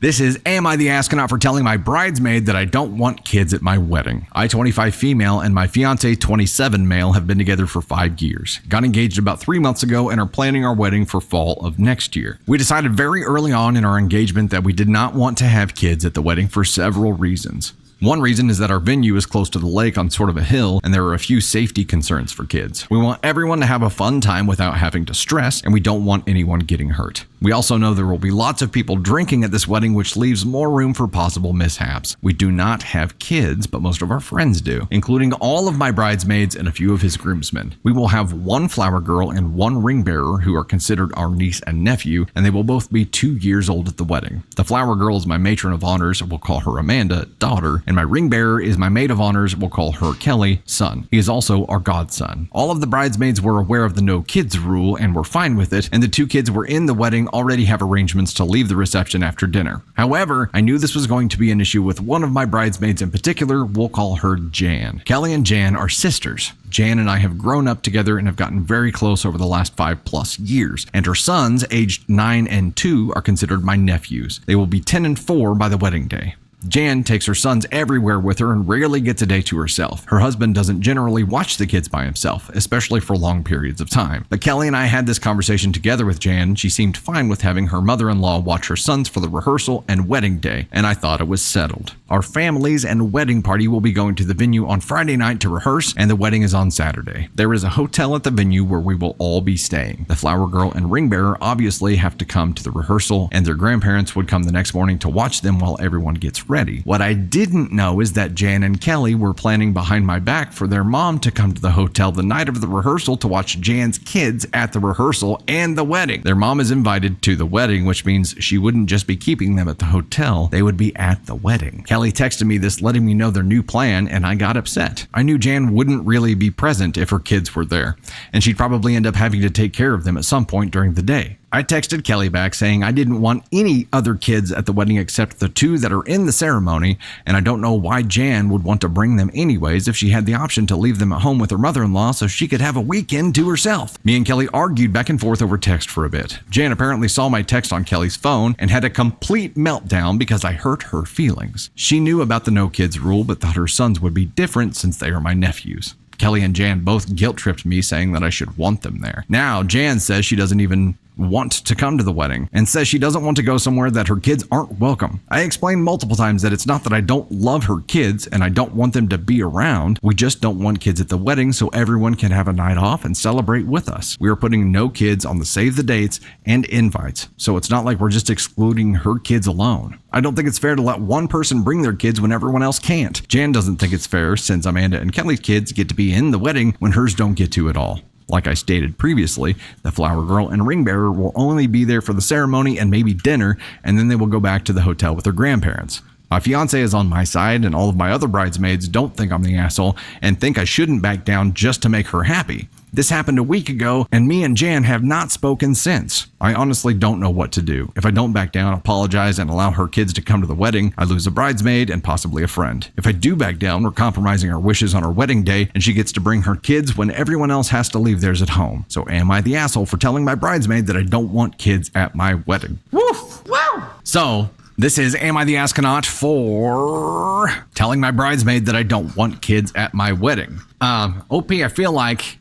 This is Am I the Astronaut for telling my bridesmaid that I don't want kids at my wedding. I, 25 female, and my fiance, 27 male, have been together for 5 years. Got engaged about 3 months ago and are planning our wedding for fall of next year. We decided very early on in our engagement that we did not want to have kids at the wedding for several reasons. One reason is that our venue is close to the lake on sort of a hill, and there are a few safety concerns for kids. We want everyone to have a fun time without having to stress, and we don't want anyone getting hurt. We also know there will be lots of people drinking at this wedding, which leaves more room for possible mishaps. We do not have kids, but most of our friends do, including all of my bridesmaids and a few of his groomsmen. We will have one flower girl and one ring bearer who are considered our niece and nephew, and they will both be 2 years old at the wedding. The flower girl is my matron of honors, we'll call her Amanda, daughter, and my ring bearer is my maid of honors, we'll call her Kelly, son. He is also our godson. All of the bridesmaids were aware of the no kids rule and were fine with it, and the 2 kids were in the wedding already have arrangements to leave the reception after dinner. However, I knew this was going to be an issue with one of my bridesmaids in particular. We'll call her Jan. Kelly and Jan are sisters. Jan and I have grown up together and have gotten very close over the last 5+ years, and her sons, aged 9 and 2, are considered my nephews. They will be 10 and 4 by the wedding day. Jan takes her sons everywhere with her and rarely gets a day to herself. Her husband doesn't generally watch the kids by himself, especially for long periods of time. But Kelly and I had this conversation together with Jan. She seemed fine with having her mother-in-law watch her sons for the rehearsal and wedding day, and I thought it was settled. Our families and wedding party will be going to the venue on Friday night to rehearse, and the wedding is on Saturday. There is a hotel at the venue where we will all be staying. The flower girl and ring bearer obviously have to come to the rehearsal, and their grandparents would come the next morning to watch them while everyone gets ready. What I didn't know is that Jan and Kelly were planning behind my back for their mom to come to the hotel the night of the rehearsal to watch Jan's kids at the rehearsal and the wedding. Their mom is invited to the wedding, which means she wouldn't just be keeping them at the hotel, they would be at the wedding. Kelly texted me this letting me know their new plan, and I got upset. I knew Jan wouldn't really be present if her kids were there, and she'd probably end up having to take care of them at some point during the day. I texted Kelly back saying I didn't want any other kids at the wedding except the 2 that are in the ceremony, and I don't know why Jan would want to bring them anyways if she had the option to leave them at home with her mother-in-law so she could have a weekend to herself. Me and Kelly argued back and forth over text for a bit. Jan apparently saw my text on Kelly's phone and had a complete meltdown because I hurt her feelings. She knew about the no kids rule but thought her sons would be different since they are my nephews. Kelly and Jan both guilt-tripped me saying that I should want them there. Now, Jan says she doesn't even want to come to the wedding and says she doesn't want to go somewhere that her kids aren't welcome. I explained multiple times that it's not that I don't love her kids and I don't want them to be around. We just don't want kids at the wedding so everyone can have a night off and celebrate with us. We are putting no kids on the save the dates and invites, so it's not like we're just excluding her kids alone. I don't think it's fair to let one person bring their kids when everyone else can't. Jan doesn't think it's fair since Amanda and Kelly's kids get to be in the wedding when hers don't get to at all. Like I stated previously, the flower girl and ring bearer will only be there for the ceremony and maybe dinner, and then they will go back to the hotel with their grandparents. My fiance is on my side, and all of my other bridesmaids don't think I'm the asshole and think I shouldn't back down just to make her happy. This happened a week ago, and me and Jan have not spoken since. I honestly don't know what to do. If I don't back down, apologize, and allow her kids to come to the wedding, I lose a bridesmaid and possibly a friend. If I do back down, we're compromising our wishes on our wedding day, and she gets to bring her kids when everyone else has to leave theirs at home. So am I the asshole for telling my bridesmaid that I don't want kids at my wedding? Woof! Wow! So, this is Am I the Astronaut for telling my bridesmaid that I don't want kids at my wedding. OP, I feel like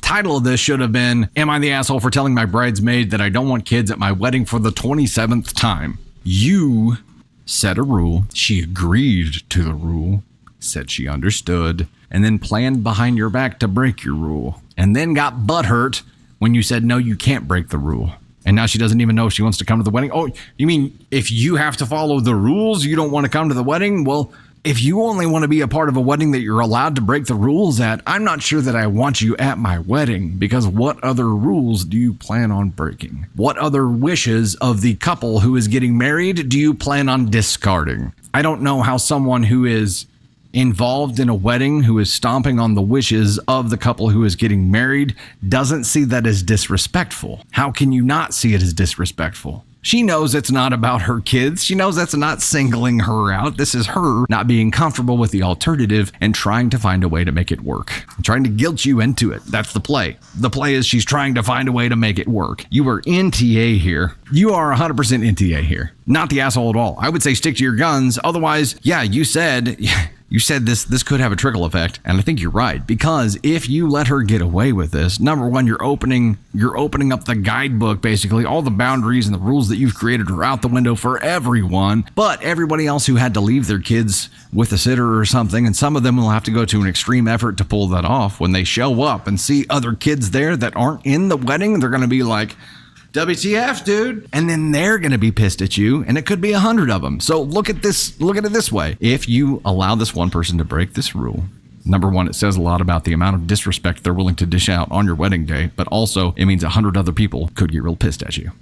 title of this should have been, Am I the Asshole for telling my bridesmaid that I don't want kids at my wedding for the 27th time? You set a rule, she agreed to the rule, said she understood, and then planned behind your back to break your rule, and then got butthurt when you said, no, you can't break the rule. And now she doesn't even know if she wants to come to the wedding. Oh, you mean if you have to follow the rules, you don't want to come to the wedding? Well, if you only want to be a part of a wedding that you're allowed to break the rules at, I'm not sure that I want you at my wedding, because what other rules do you plan on breaking? What other wishes of the couple who is getting married do you plan on discarding? I don't know how someone who is involved in a wedding, who is stomping on the wishes of the couple who is getting married, doesn't see that as disrespectful. How can you not see it as disrespectful? She knows it's not about her kids. She knows that's not singling her out. This is her not being comfortable with the alternative and trying to find a way to make it work. Trying to guilt you into it. That's the play. The play is she's trying to find a way to make it work. You are NTA here. You are 100% NTA here. Not the asshole at all. I would say stick to your guns. Otherwise, yeah, you said this could have a trickle effect, and I think you're right, because if you let her get away with this, number one, you're opening up the guidebook, basically. All the boundaries and the rules that you've created are out the window for everyone, but everybody else who had to leave their kids with a sitter or something, and some of them will have to go to an extreme effort to pull that off. When they show up and see other kids there that aren't in the wedding, they're going to be like, WTF, dude. And then they're going to be pissed at you, and it could be 100 of them. So look at it this way. If you allow this one person to break this rule, number one, it says a lot about the amount of disrespect they're willing to dish out on your wedding day, but also it means 100 other people could get real pissed at you.